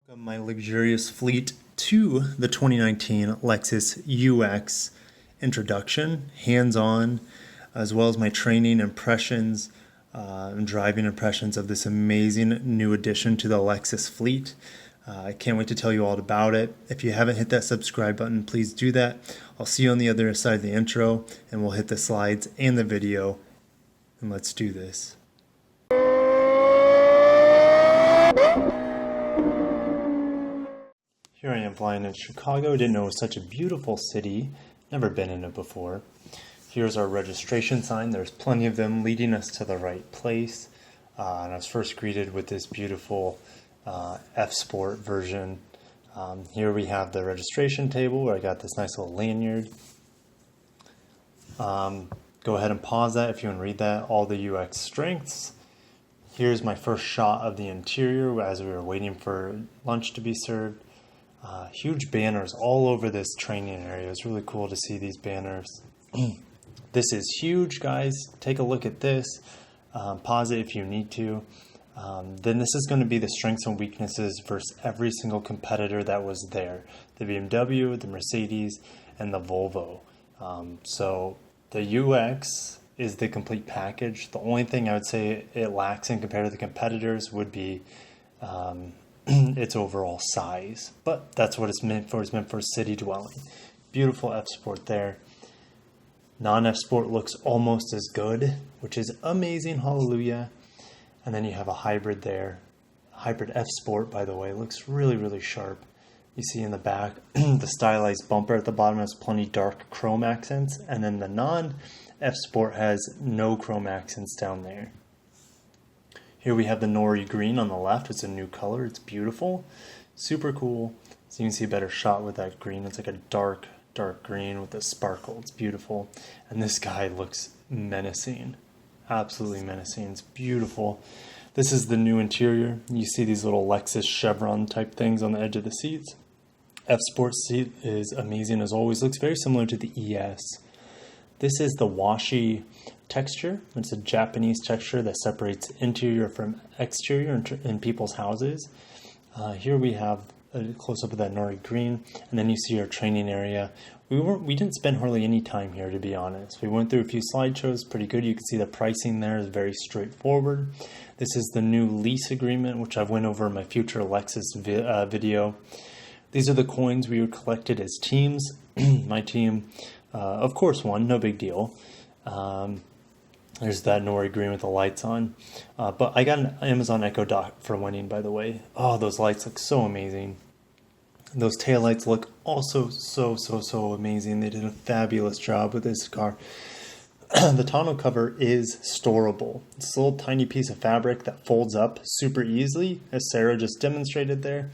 Welcome my luxurious fleet to the 2019 Lexus UX introduction, hands-on, as well as my training impressions and driving impressions of this amazing new addition to the Lexus fleet. I can't wait to tell you all about it. If you haven't hit that subscribe button, please do that. I'll see you on the other side of the intro, and we'll hit the slides and the video, and let's do this. Here I am flying in Chicago. Didn't know it was such a beautiful city. Never been in it before. Here's our registration sign. There's plenty of them leading us to the right place. And I was first greeted with this beautiful F Sport version. Here we have the registration table where I got this nice little lanyard. Go ahead and pause that if you want to read that. All the UX strengths. Here's my first shot of the interior as we were waiting for lunch to be served. Huge banners all over this training area. It's really cool to see these banners. This is huge, guys. Take a look at this. Pause it if you need to. Then this is going to be the strengths and weaknesses versus every single competitor that was there. The BMW, the Mercedes, and the Volvo. So the UX is the complete package. The only thing I would say it lacks in compared to the competitors would be its overall size, but that's what it's meant for. It's meant for city dwelling. Beautiful F Sport there. Non-F Sport looks almost as good, which is amazing. Hallelujah. And then you have a hybrid there. Hybrid F Sport, by the way, looks really, really sharp. You see in the back, the stylized bumper at the bottom has plenty dark chrome accents, and then the non-F Sport has no chrome accents down there. Here we have the Nori green on the left. It's a new color. It's beautiful. Super cool. So you can see a better shot with that green. It's like a dark, dark green with a sparkle. It's beautiful. And this guy looks menacing. Absolutely menacing. It's beautiful. This is the new interior. You see these little Lexus chevron type things on the edge of the seats. F Sport seat is amazing as always. Looks very similar to the ES. This is the washi texture. It's a Japanese texture that separates interior from exterior in people's houses. Here we have a close-up of that Nori green, and then you see our training area. We didn't spend hardly any time here, to be honest. We went through a few slideshows, pretty good. You can see the pricing there is very straightforward. This is the new lease agreement, which I've went over in my future Lexus video. These are the coins we collected as teams. My team, of course, won. No big deal. There's that Nori green with the lights on. But I got an Amazon Echo Dot for winning, by the way. Oh, those lights look so amazing. Those taillights look also so amazing. They did a fabulous job with this car. The tonneau cover is storable. It's a little tiny piece of fabric that folds up super easily, as Sarah just demonstrated there.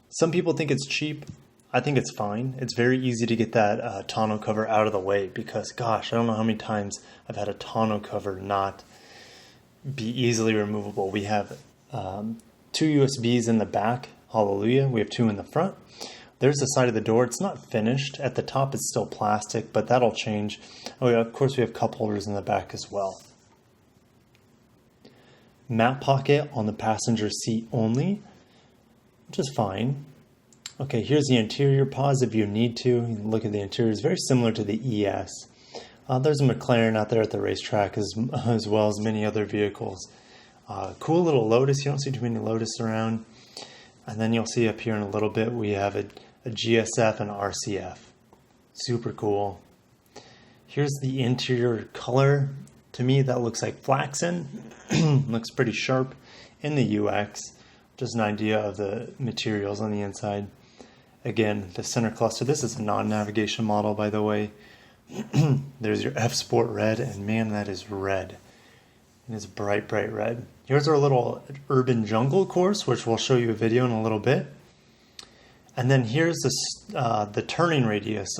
Some people think it's cheap. I think it's fine. It's very easy to get that tonneau cover out of the way because, gosh, I don't know how many times I've had a tonneau cover not be easily removable. We have 2 USBs in the back. Hallelujah. We have 2 in the front. There's the side of the door. It's not finished. At the top, it's still plastic, but that'll change. Oh, yeah, of course, we have cup holders in the back as well. Map pocket on the passenger seat only, which is fine. Okay, here's the interior. Pause if you need to. You can look at the interior. It's very similar to the ES. There's a McLaren out there at the racetrack as well as many other vehicles. Cool little Lotus. You don't see too many Lotus around. And then you'll see up here in a little bit we have a GSF and RCF. Super cool. Here's the interior color. To me, that looks like flaxen. Looks pretty sharp in the UX. Just an idea of the materials on the inside. Again, the center cluster. This is a non-navigation model, by the way. There's your F Sport red, and man, that is red. It is bright, bright red. Here's our little urban jungle course, which we'll show you a video in a little bit. And then here's the turning radius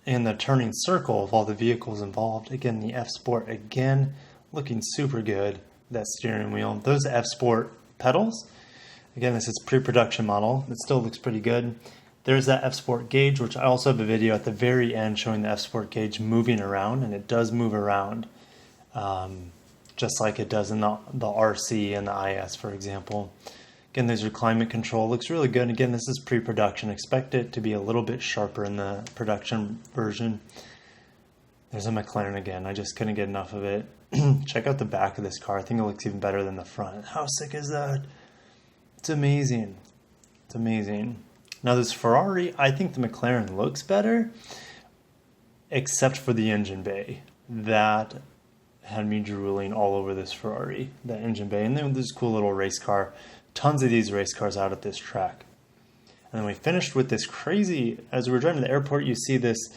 and the turning circle of all the vehicles involved. Again, the F Sport, again, looking super good. That steering wheel. Those F Sport pedals. Again, this is pre-production model. It still looks pretty good. There's that F Sport gauge, which I also have a video at the very end showing the F Sport gauge moving around, and it does move around. Just like it does in the RC and the IS, for example. Again, these are climate control. Looks really good. Again, this is pre-production. Expect it to be a little bit sharper in the production version. There's a McLaren again. I just couldn't get enough of it. Check out the back of this car. I think it looks even better than the front. How sick is that? It's amazing. It's amazing. Now this Ferrari, I think the McLaren looks better, except for the engine bay. That had me drooling all over this Ferrari, the engine bay. And then this cool little race car. Tons of these race cars out at this track. And then we finished with this crazy, as we were driving to the airport, you see these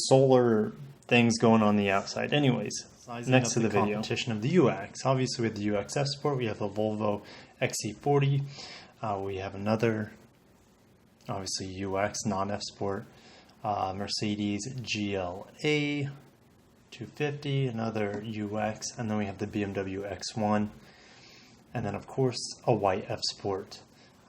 solar things going on the outside. Anyways, next to the video. Competition of the UX. Obviously with the UX F Sport, we have the Volvo XC40. We have another, obviously UX, non-F Sport, Mercedes GLA 250, another UX, and then we have the BMW X1. And then, of course, a white F Sport.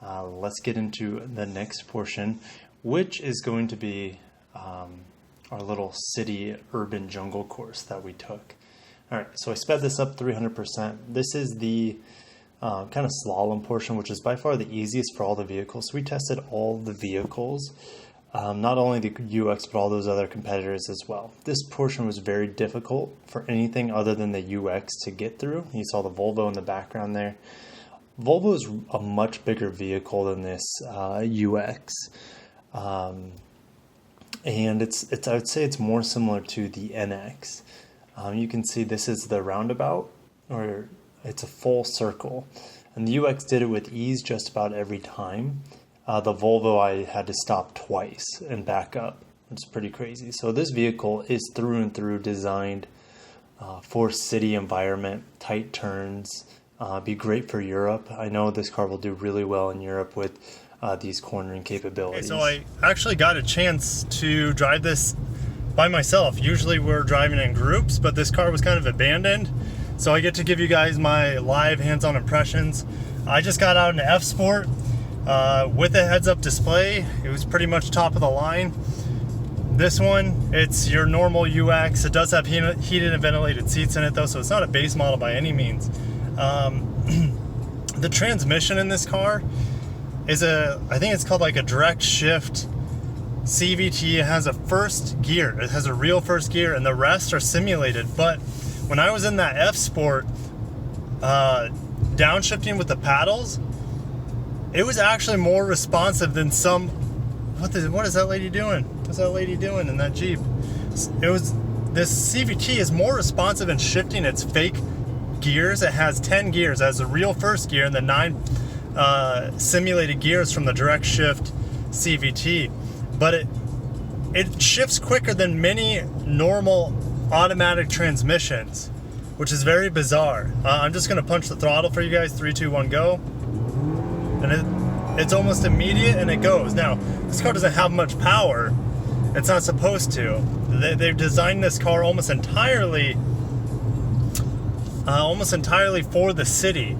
Let's get into the next portion, which is going to be our little city urban jungle course that we took. All right, so I sped this up 300%. This is the kind of slalom portion, which is by far the easiest for all the vehicles. So we tested all the vehicles, not only the UX, but all those other competitors as well. This portion was very difficult for anything other than the UX to get through. You saw the Volvo in the background there. Volvo is a much bigger vehicle than this UX. And I would say it's more similar to the NX. You can see this is the roundabout, or it's a full circle. And the UX did it with ease just about every time. The Volvo, I had to stop twice and back up. It's pretty crazy. So this vehicle is through and through designed for city environment, tight turns, be great for Europe. I know this car will do really well in Europe with these cornering capabilities. Okay, so I actually got a chance to drive this by myself. Usually we're driving in groups, but this car was kind of abandoned. So I get to give you guys my live hands-on impressions. I just got out in F Sport. With a heads-up display. It was pretty much top of the line. This one, it's your normal UX. It does have heated and ventilated seats in it though, so it's not a base model by any means. The transmission in this car is I think it's called like a direct shift CVT. It has a first gear. It has a real first gear, and the rest are simulated. But when I was in that F Sport, downshifting with the paddles, it was actually more responsive than some. What is that lady doing? What's that lady doing in that Jeep? This CVT is more responsive in shifting its fake gears. It has 10 gears. It has a real first gear and the 9 simulated gears from the direct shift CVT. But it shifts quicker than many normal automatic transmissions, which is very bizarre. I'm just gonna punch the throttle for you guys. 3, 2, 1, go. And it's almost immediate, and it goes. Now, this car doesn't have much power. It's not supposed to. They've designed this car almost entirely for the city.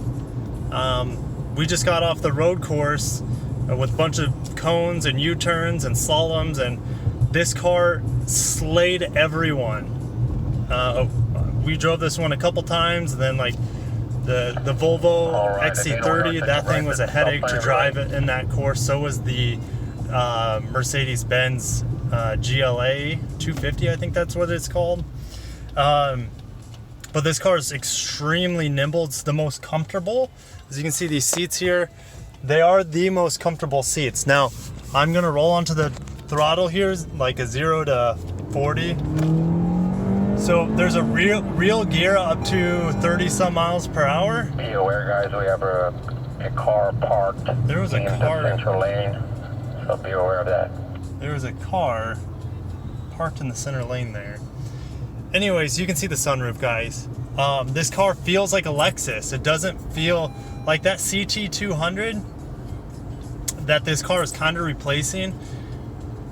We just got off the road course with a bunch of cones and U-turns and slaloms, and this car slayed everyone. We drove this one a couple times, and then like the Volvo XC30, that thing was a headache to drive it in that course. So was the Mercedes-Benz GLA 250, I think that's what it's called. But this car is extremely nimble. It's the most comfortable. As you can see, these seats here, they are the most comfortable seats. Now, I'm gonna roll onto the throttle here, like a 0 to 40. So there's a real gear up to 30 some miles per hour. Be aware, guys, we have a car parked. There was a car in the central lane, so be aware of that. There was a car parked in the center lane there. Anyways, you can see the sunroof, guys. This car feels like a Lexus. It doesn't feel like that CT200 that this car is kind of replacing.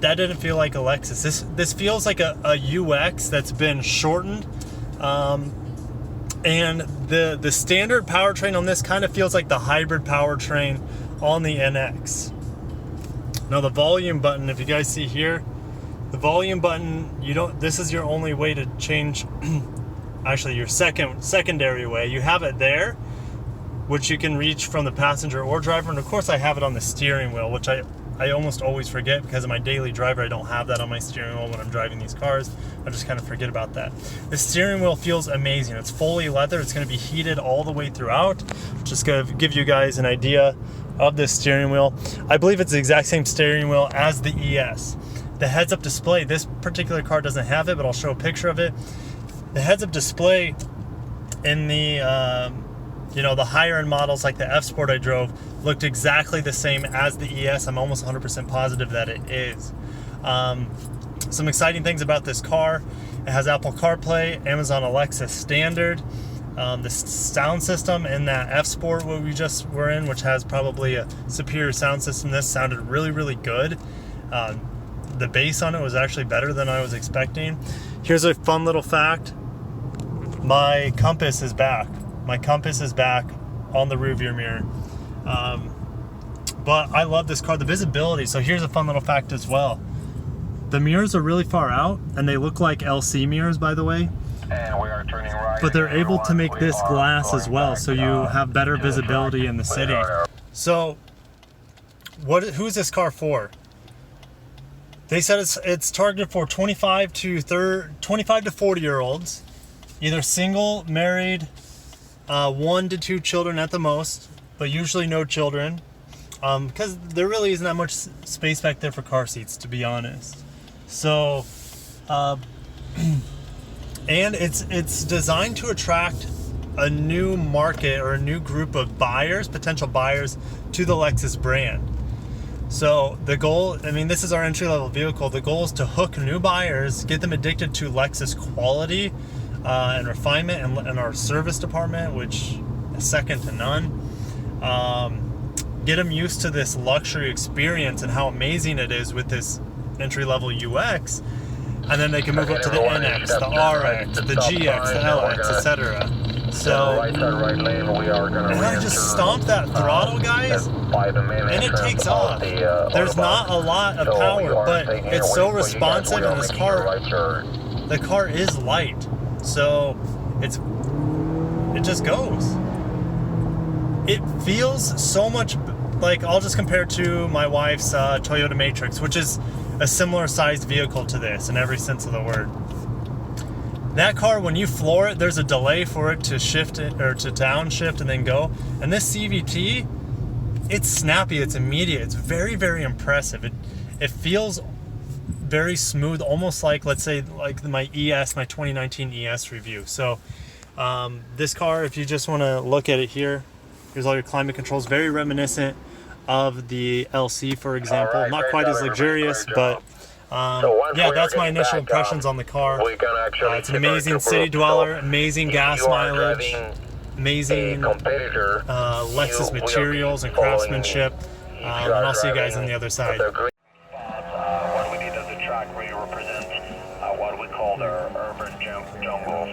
That didn't feel like a Lexus. This feels like a UX that's been shortened. And the standard powertrain on this kind of feels like the hybrid powertrain on the NX. Now the volume button, if you guys see here, the volume button, this is your only way to change, actually your secondary way. You have it there, which you can reach from the passenger or driver. And of course I have it on the steering wheel, which I almost always forget because of my daily driver. I don't have that on my steering wheel when I'm driving these cars. I just kind of forget about that. The steering wheel feels amazing. It's fully leather. It's going to be heated all the way throughout. Just going to give you guys an idea of this steering wheel. I believe it's the exact same steering wheel as the ES. The heads-up display, this particular car doesn't have it, but I'll show a picture of it. The heads-up display in the the higher end models like the F Sport I drove looked exactly the same as the ES. I'm almost 100% positive that it is. Some exciting things about this car: it has Apple CarPlay, Amazon Alexa standard. The sound system in that F Sport what we just were in, which has probably a superior sound system, this sounded really, really good. The bass on it was actually better than I was expecting. Here's a fun little fact. My compass is back. My compass is back on the rearview mirror. But I love this car. The visibility. So here's a fun little fact as well. The mirrors are really far out, and they look like LC mirrors, by the way. And we are turning right. But they're able to make this glass as well, so you have better visibility in the city. So, who's this car for? They said it's targeted for 25 to 40-year-olds, either single, married, 1 to 2 children at the most, but usually no children, because there really isn't that much space back there for car seats, to be honest. So, and it's designed to attract a new market or a new group of buyers, potential buyers, to the Lexus brand. So the goal, this is our entry-level vehicle. The goal is to hook new buyers, get them addicted to Lexus quality and refinement and our service department, which is second to none. Get them used to this luxury experience and how amazing it is with this entry-level UX. And then they can move up to the NX, the RX, the GX, the LX, etc. So, and I just stomp that throttle, guys, and it takes off. There's not a lot of power, but it's so responsive, and the car is light, so it just goes. It feels so much like, I'll just compare it to my wife's Toyota Matrix, which is a similar sized vehicle to this in every sense of the word. That car, when you floor it, there's a delay for it to shift it, or to downshift and then go. And this CVT, it's snappy, it's immediate, it's very, very impressive. It feels very smooth, almost like, let's say, like my 2019 ES review. So this car, if you just want to look at it here, here's all your climate controls, very reminiscent of the LC, for example. Right, not quite as luxurious, but yeah, that's my initial impressions on the car. It's an amazing city dweller, amazing gas mileage, amazing Lexus materials and craftsmanship. And I'll see you guys on the other side. What we need as a track where you represent what we call the urban jungle.